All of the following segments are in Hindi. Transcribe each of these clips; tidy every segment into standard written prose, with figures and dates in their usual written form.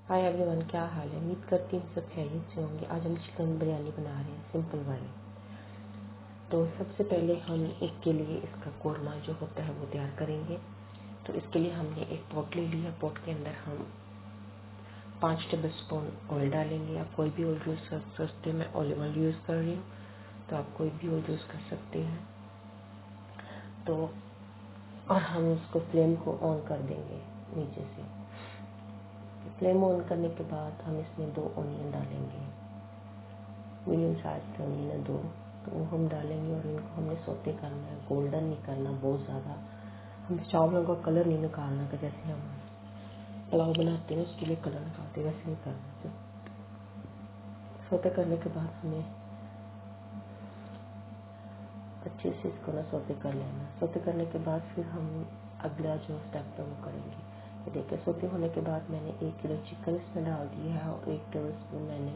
हाय एवरीवन, क्या हाल है। उम्मीद करती हूँ सब खैरियत से होंगे। आज हम चिकन बिरयानी बना रहे हैं, सिंपल वाली। तो सबसे पहले हम इसके लिए इसका कोरमा जो होता है वो तैयार करेंगे। तो इसके लिए हमने एक पॉट ले लिया। पॉट के अंदर हम 5 टेबल स्पून ऑयल डालेंगे। आप कोई भी ऑयल यूज़ कर सकते हैं। मैं ऑलिव ऑयल यूज़ कर रही हूँ, तो आप कोई भी ऑयल यूज़ कर सकते हैं। तो और हम इसको फ्लेम को ऑन कर देंगे नीचे से। फ्लेम ऑन करने के बाद हम इसमें 2 ऑनियन डालेंगे, मीडियम साइज के ऑनियन 2। तो वो हम डालेंगे और इनको हमने सोते करना है, गोल्डन नहीं करना बहुत ज़्यादा। हम चावलों का कलर नहीं निकालना, कि जैसे हम पुलाव बनाते हैं उसके लिए कलर निकालते हैं, वैसे नहीं करना। तो सोते करने के बाद हमें अच्छे से इसको ना सोते कर लेना। सोते करने के बाद फिर हम अगला जो स्टेप है वो करेंगे। ये देखिए, सोते होने के बाद मैंने 1 किलो चिकन इसमें डाल दिया है और 1 टेबल स्पून मैंने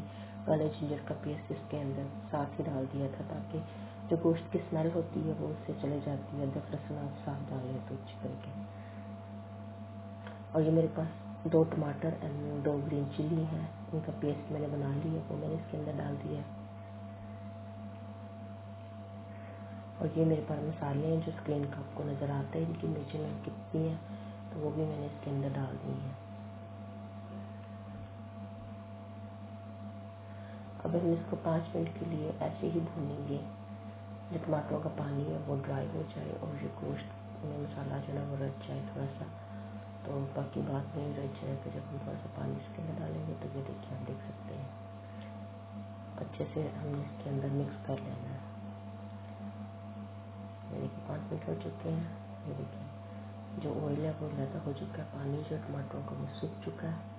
काले जिंजर का पेस्ट इसके अंदर साथ ही डाल दिया था, ताकि जो गोश्त की स्मेल होती है वो उससे चले जाती है। अदरक लहसुन आप साथ डालें तो चिकन के। और ये मेरे पास 2 टमाटर एंड 2 ग्रीन चिली हैं, इनका पेस्ट मैंने बना लिया, वो मैंने इसके अंदर डाल दिया। और ये मेरे पास मसाले हैं जो स्क्रीन का आपको नज़र आता है, इनकी मेजरमेंट कितनी है तो वो भी मैंने इसके अंदर डाल दी है। अब हम इसको 5 मिनट के लिए ऐसे ही भूनेंगे, जो टमाटरों का पानी है वो ड्राई हो जाए और ये गोश्त में मसाला जो है वो रच जाए थोड़ा सा। तो बाकी बात नहीं रच जाए, तो जब हम थोड़ा सा पानी इसके अंदर डालेंगे तो ये देखिए, आप देख सकते हैं अच्छे से हमने इसके अंदर मिक्स कर लेना है। ये देखिए 5 मिनट हो चुके हैं। ये देखिए जो ऑयल है वो ज़्यादा हो चुका है, पानी जो टमाटरों का वो सूख चुका है।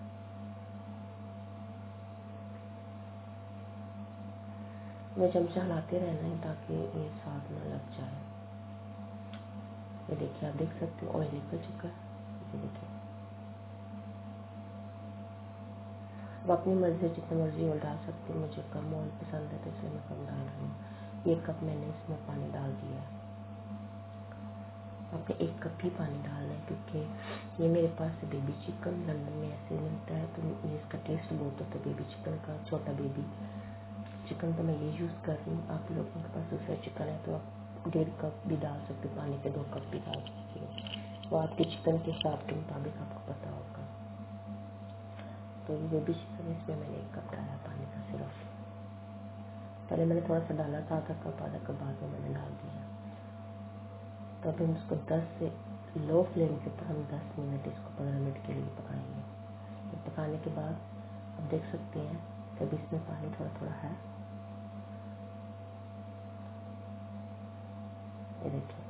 हमें चमचा हिलाते रहना है ताकि ये साथ ना लग जाए। ये देखिए, आप देख सकते हो ऑयल निकल चुका है। ये देखिए, अब अपनी मर्जी जितना मर्जी ऑयल डाल सकते हैं। मुझे कम ऑयल पसंद है तो इसलिए मैं कम डाल रही हूँ। 1 कप मैंने इसमें पानी डाल दिया है। आपने 1 कप ही पानी डालना है, क्योंकि ये मेरे पास बेबी चिकन लंदन में ऐसे मिलता है, तो ये इसका टेस्ट बहुत होता है बेबी चिकन का। छोटा बेबी चिकन तो मैं ये यूज़ कर रही हूँ। आप लोगों के पास दूसरा चिकन है तो आप 1.5 कप भी डाल सकते हो पानी के, 2 कप भी डाल सकते हो। वो आपके चिकन के हिसाब के मुताबिक आपको पता होगा। तो ये बेबी चिकन इसमें मैंने 1 कप डाला पानी का सिर्फ। पहले मैंने थोड़ा सा डाला था, आधा कप बाद में मैंने डाल दिया। तो अब हम इसको 10 से लो फ्लेम के ऊपर हम 10 मिनट इसको 15 मिनट के लिए पकाएंगे। तो पकाने के बाद आप देख सकते हैं कि अभी इसमें पानी थोड़ा थोड़ा है। ये देखिए,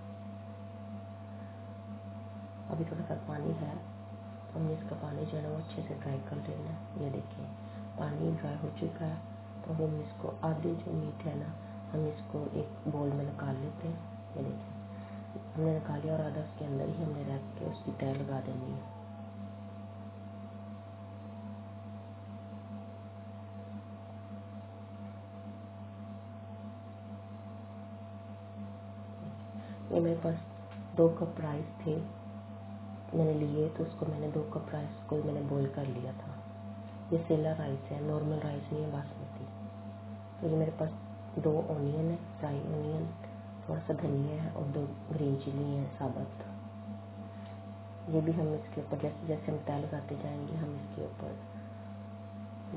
अभी थोड़ा सा पानी है, तो हमने इसका पानी जो है ना वो अच्छे से ड्राई कर लेना है। ये देखिए पानी ड्राई हो चुका है। तो हम इसको आधे जो मीट है ना, हम इसको एक बोल में निकाल लेते हैं। ये देखिए हमने निकाल लिया और आधा उसके अंदर ही हमने रख के उसकी तह लगा देनी है। ये मेरे पास 2 कप राइस थे मैंने लिए, तो उसको मैंने 2 कप राइस को मैंने बॉईल कर लिया था। ये सेला राइस है, नॉर्मल राइस नहीं है, बासमती। तो ये मेरे पास 2 ऑनियन है, फ्राई ऑनियन, थोड़ा सा धनिया है और 2 ग्रीन चिली है साबुत। ये भी हम इसके ऊपर जैसे जैसे हम तय लगाते जाएंगे हम इसके ऊपर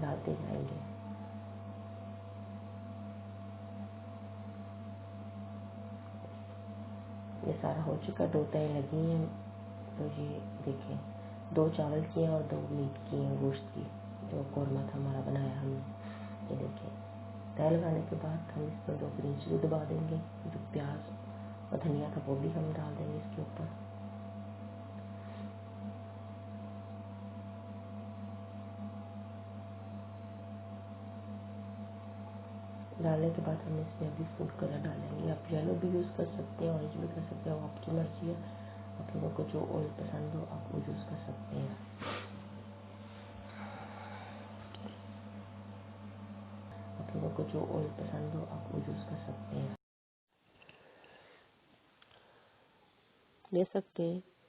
डालते जाएंगे। ये सारा हो चुका, 2 तय लगी हैं। तो ये देखिए 2 चावल की हैं और 2 मीट की हैं, गोश्त की, जो कोरमा था हमारा बनाया हमने। ये देखिए तय लगाने के बाद हम इसमें 2 ग्रीन चिली दबा देंगे, जो प्याज और धनिया था वो भी हम डाल देंगे इसके ऊपर। डालने के बाद हम इसमें अभी फूड कलर डालेंगे। आप येलो भी यूज़ कर सकते हैं, ऑरेंज भी कर सकते हैं, वो आपकी मर्जी है। आप लोगों को जो ऑयल पसंद हो आप वो यूज़ कर सकते हैं। आप लोगों को जो ऑयल पसंद हो आप वो यूज़ कर सकते हैं, ले सकते हैं।